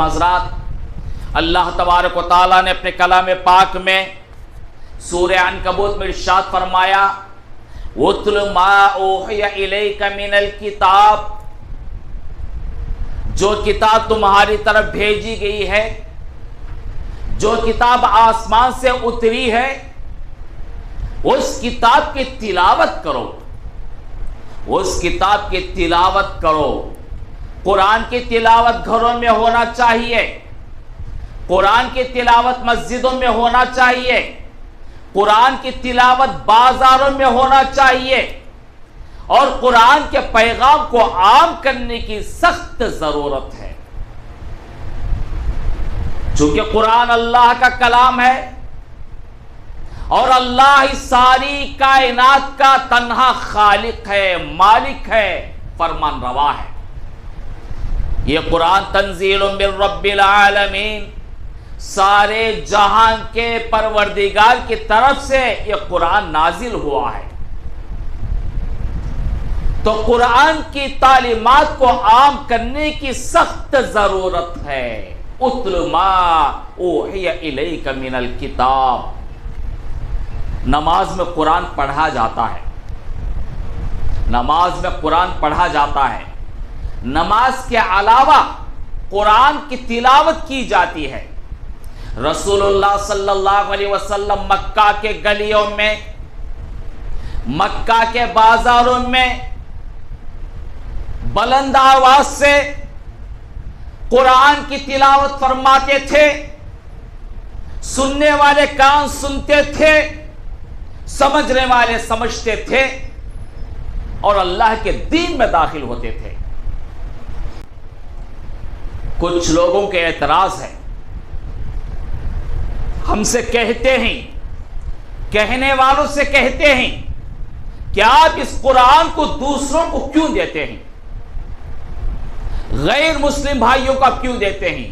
محترم حضرات، اللہ تبارک و تعالیٰ نے اپنے کلام پاک میں سورہ عنکبوت میں ارشاد فرمایا وَاتْلُ مَا أُوحِيَ إِلَيْكَ مِنَ الْكِتَابِ، جو کتاب تمہاری طرف بھیجی گئی ہے، جو کتاب آسمان سے اتری ہے، اس کتاب کی تلاوت کرو، اس کتاب کی تلاوت کرو۔ قرآن کی تلاوت گھروں میں ہونا چاہیے، قرآن کی تلاوت مسجدوں میں ہونا چاہیے، قرآن کی تلاوت بازاروں میں ہونا چاہیے، اور قرآن کے پیغام کو عام کرنے کی سخت ضرورت ہے، چونکہ قرآن اللہ کا کلام ہے اور اللہ اس ساری کائنات کا تنہا خالق ہے، مالک ہے، فرمان روا ہے۔ یہ قرآن تنزیل من رب العالمین، سارے جہان کے پروردگار کی طرف سے یہ قرآن نازل ہوا ہے، تو قرآن کی تعلیمات کو عام کرنے کی سخت ضرورت ہے۔ اتل ما اوحی الیک من الکتاب، نماز میں قرآن پڑھا جاتا ہے، نماز میں قرآن پڑھا جاتا ہے، نماز کے علاوہ قرآن کی تلاوت کی جاتی ہے۔ رسول اللہ صلی اللہ علیہ وسلم مکہ کے گلیوں میں، مکہ کے بازاروں میں بلند آواز سے قرآن کی تلاوت فرماتے تھے، سننے والے کان سنتے تھے، سمجھنے والے سمجھتے تھے، اور اللہ کے دین میں داخل ہوتے تھے۔ کچھ لوگوں کے اعتراض ہے، ہم سے کہتے ہیں، کہنے والوں سے کہتے ہیں کہ آپ اس قرآن کو دوسروں کو کیوں دیتے ہیں، غیر مسلم بھائیوں کا کیوں دیتے ہیں،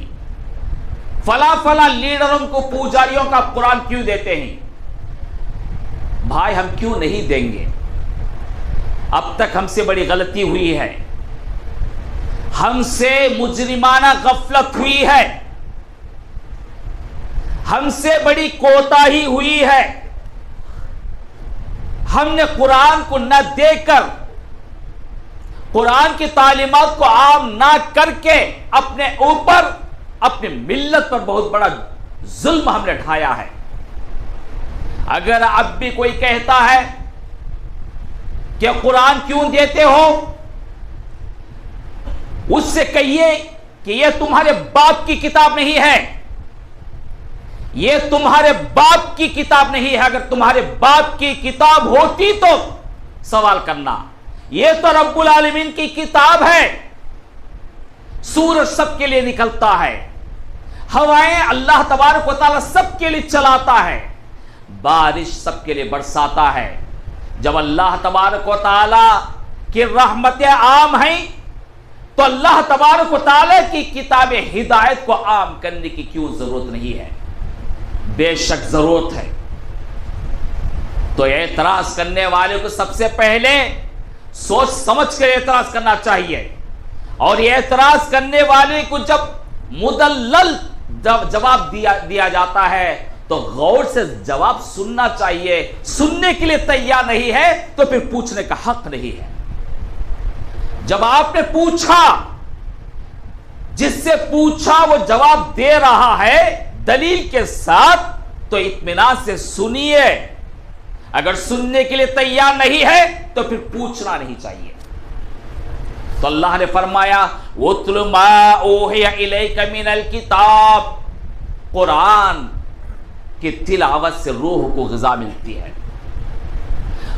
فلاں فلاں لیڈروں کو، پوجاریوں کا قرآن کیوں دیتے ہیں؟ بھائی ہم کیوں نہیں دیں گے؟ اب تک ہم سے بڑی غلطی ہوئی ہے، ہم سے مجرمانہ غفلت ہوئی ہے، ہم سے بڑی کوتاہی ہوئی ہے۔ ہم نے قرآن کو نہ دے کر، قرآن کی تعلیمات کو عام نہ کر کے اپنے اوپر، اپنی ملت پر بہت بڑا ظلم ہم نے ڈھایا ہے۔ اگر اب بھی کوئی کہتا ہے کہ قرآن کیوں دیتے ہو، اس سے کہیے کہ یہ تمہارے باپ کی کتاب نہیں ہے، یہ تمہارے باپ کی کتاب نہیں ہے۔ اگر تمہارے باپ کی کتاب ہوتی تو سوال کرنا، یہ تو رب العالمین کی کتاب ہے۔ سورج سب کے لیے نکلتا ہے، ہوائیں اللہ تبارک و تعالی سب کے لیے چلاتا ہے، بارش سب کے لیے برساتا ہے۔ جب اللہ تبارک و تعالی کی رحمتیں عام ہیں تو اللہ تبارک و تعالی کی کتاب ہدایت کو عام کرنے کی کیوں ضرورت نہیں ہے؟ بے شک ضرورت ہے۔ تو اعتراض کرنے والے کو سب سے پہلے سوچ سمجھ کر اعتراض کرنا چاہیے، اور یہ اعتراض کرنے والے کو جب مدلل جواب دیا جاتا ہے تو غور سے جواب سننا چاہیے۔ سننے کے لیے تیار نہیں ہے تو پھر پوچھنے کا حق نہیں ہے۔ جب آپ نے پوچھا، جس سے پوچھا وہ جواب دے رہا ہے دلیل کے ساتھ، تو اطمینان سے سنیے۔ اگر سننے کے لیے تیار نہیں ہے تو پھر پوچھنا نہیں چاہیے۔ تو اللہ نے فرمایا وَاتْلُ مَا أُوحِيَ إِلَيْكَ مِنَ الْكِتَابِ، قرآن کی تلاوت سے روح کو غذا ملتی ہے،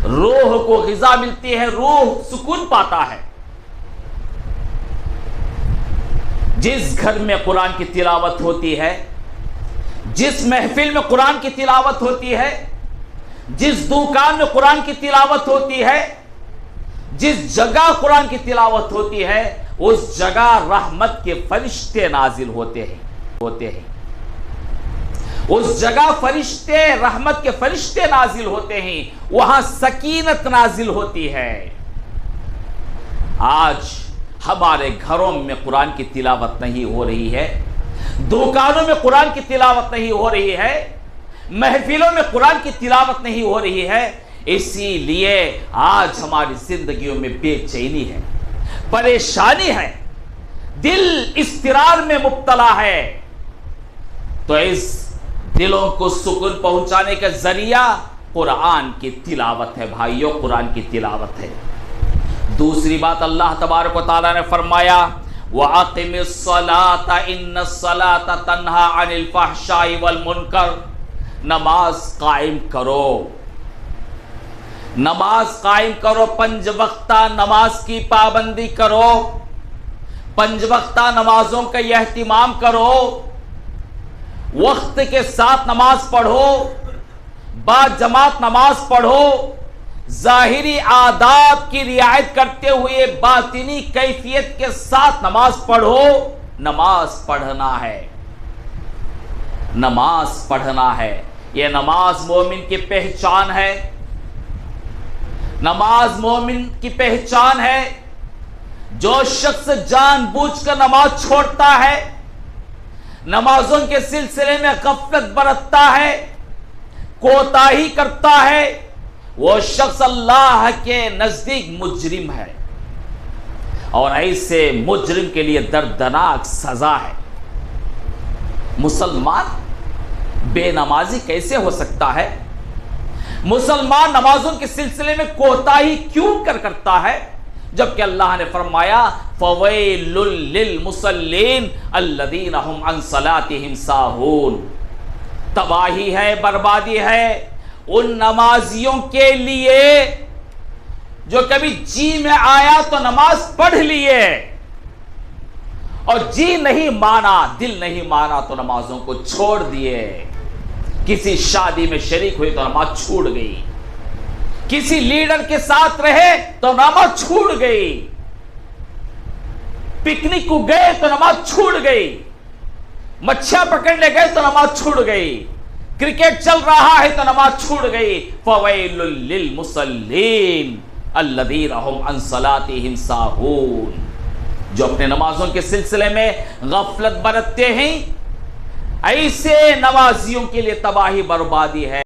روح کو غذا ملتی ہے، روح سکون پاتا ہے۔ جس گھر میں قرآن کی تلاوت ہوتی ہے، جس محفل میں قرآن کی تلاوت ہوتی ہے، جس دکان میں قرآن کی تلاوت ہوتی ہے، جس جگہ قرآن کی تلاوت ہوتی ہے، اس جگہ رحمت کے فرشتے نازل ہوتے ہیں۔ اس جگہ فرشتے، رحمت کے فرشتے نازل ہوتے ہیں، وہاں سکینت نازل ہوتی ہے۔ آج ہمارے گھروں میں قرآن کی تلاوت نہیں ہو رہی ہے، دکانوں میں قرآن کی تلاوت نہیں ہو رہی ہے، محفلوں میں قرآن کی تلاوت نہیں ہو رہی ہے، اسی لیے آج ہماری زندگیوں میں بے چینی ہے، پریشانی ہے، دل اضطرار میں مبتلا ہے۔ تو اس دلوں کو سکون پہنچانے کا ذریعہ قرآن کی تلاوت ہے بھائیو، قرآن کی تلاوت ہے۔ دوسری بات اللہ تبارک و تعالیٰ نے فرمایا وَأَقِمِ الصَّلَاةَ إِنَّ الصَّلَاةَ تَنْهَا عَنِ الْفَحْشَاءِ وَالْمُنْكَرِ، نماز قائم کرو، نماز قائم کرو، 5 وقتہ نماز کی پابندی کرو، 5 وقتہ نمازوں کا اہتمام کرو، وقت کے ساتھ نماز پڑھو، با جماعت نماز پڑھو، ظاہری آداب کی رعایت کرتے ہوئے باطنی کیفیت کے ساتھ نماز پڑھو۔ نماز پڑھنا ہے، نماز پڑھنا ہے، یہ نماز مومن کی پہچان ہے، نماز مومن کی پہچان ہے۔ جو شخص جان بوجھ کر نماز چھوڑتا ہے، نمازوں کے سلسلے میں غفلت برتتا ہے، کوتاہی کرتا ہے، وہ شخص اللہ کے نزدیک مجرم ہے، اور ایسے مجرم کے لیے دردناک سزا ہے۔ مسلمان بے نمازی کیسے ہو سکتا ہے؟ مسلمان نمازوں کے سلسلے میں کوتاہی کیوں کرتا ہے، جبکہ اللہ نے فرمایا فَوَيْلٌ لِّلْمُصَلِّينَ الَّذِينَ هُمْ عَنْ صَلَاتِهِمْ سَاهُونَ، تباہی ہے، بربادی ہے ان نمازیوں کے لیے جو کبھی جی میں آیا تو نماز پڑھ لیے، اور جی نہیں مانا، دل نہیں مانا تو نمازوں کو چھوڑ دیے۔ کسی شادی میں شریک ہوئی تو نماز چھوٹ گئی، کسی لیڈر کے ساتھ رہے تو نماز چھوٹ گئی، پکنک کو گئے تو نماز چھوٹ گئی، مچھیاں پکڑنے گئے تو نماز چھوٹ گئی، کرکٹ چل رہا ہے تو نماز چھوٹ گئی۔ فَوَيْلٌ لِّلْمُصَلِّينَ الَّذِينَ هُمْ عَنْ صَلَاتِهِمْ سَاهُونَ، جو اپنے نمازوں کے سلسلے میں غفلت برتتے ہیں، ایسے نمازیوں کے لیے تباہی بربادی ہے۔